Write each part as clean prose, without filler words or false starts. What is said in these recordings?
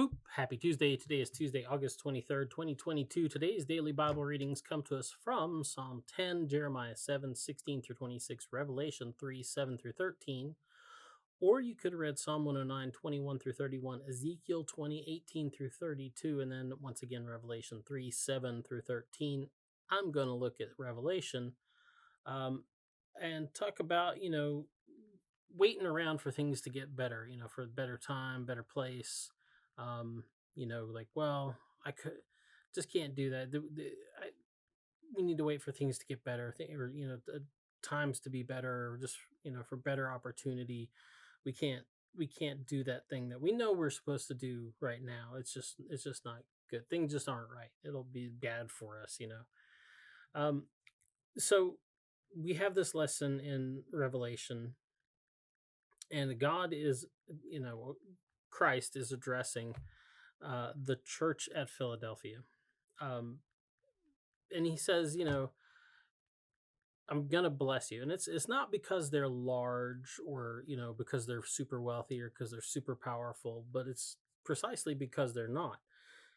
Boop. Happy Tuesday. Today is Tuesday, August 23rd, 2022. Today's daily Bible readings come to us from Psalm 10, Jeremiah 7, 16 through 26, Revelation 3, 7 through 13. Or you could have read Psalm 109, 21 through 31, Ezekiel 20, 18 through 32, and then once again, Revelation 3, 7 through 13. I'm going to look at Revelation and talk about, waiting around for things to get better, for a better time, better place. I just can't do that. We need to wait for things to get better, or times to be better, or just for better opportunity. We can't do that thing that we know we're supposed to do right now. It's just not good. Things just aren't right. It'll be bad for us, So we have this lesson in Revelation, and God is, Christ is addressing the church at Philadelphia. And he says, I'm going to bless you. And it's not because they're large or, because they're super wealthy or because they're super powerful, but it's precisely because they're not.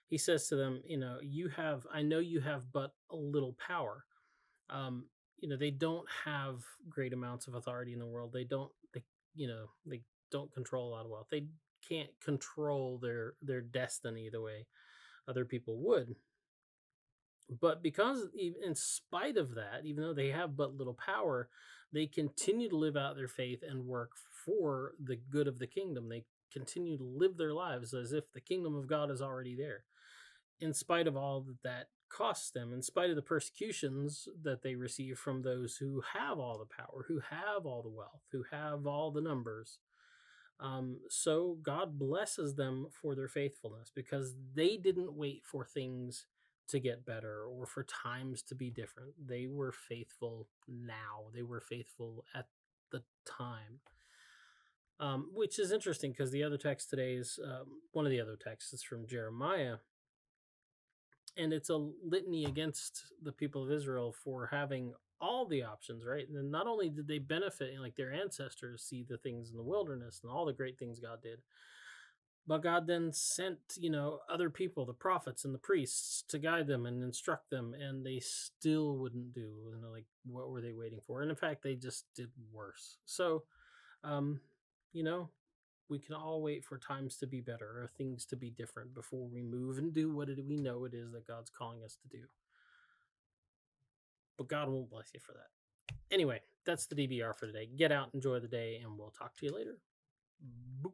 He says to them, I know you have but a little power. They don't have great amounts of authority in the world. They don't control a lot of wealth. They can't control their destiny the way other people would. But because in spite of that, even though they have but little power, they continue to live out their faith and work for the good of the kingdom. They continue to live their lives as if the kingdom of God is already there. In spite of all that costs them, in spite of the persecutions that they receive from those who have all the power, who have all the wealth, who have all the numbers. So God blesses them for their faithfulness because they didn't wait for things to get better or for times to be different. They were faithful now. They were faithful at the time. Which is interesting because the other text today is one of the other texts is from Jeremiah. And it's a litany against the people of Israel for having all the options, right? And not only did they benefit, like their ancestors see the things in the wilderness and all the great things God did, but God then sent, other people, the prophets and the priests, to guide them and instruct them, and they still wouldn't do. What were they waiting for? And in fact, they just did worse. So, we can all wait for times to be better or things to be different before we move and do what we know it is that God's calling us to do. But God won't bless you for that. Anyway, that's the DBR for today. Get out, enjoy the day, and we'll talk to you later. Boop.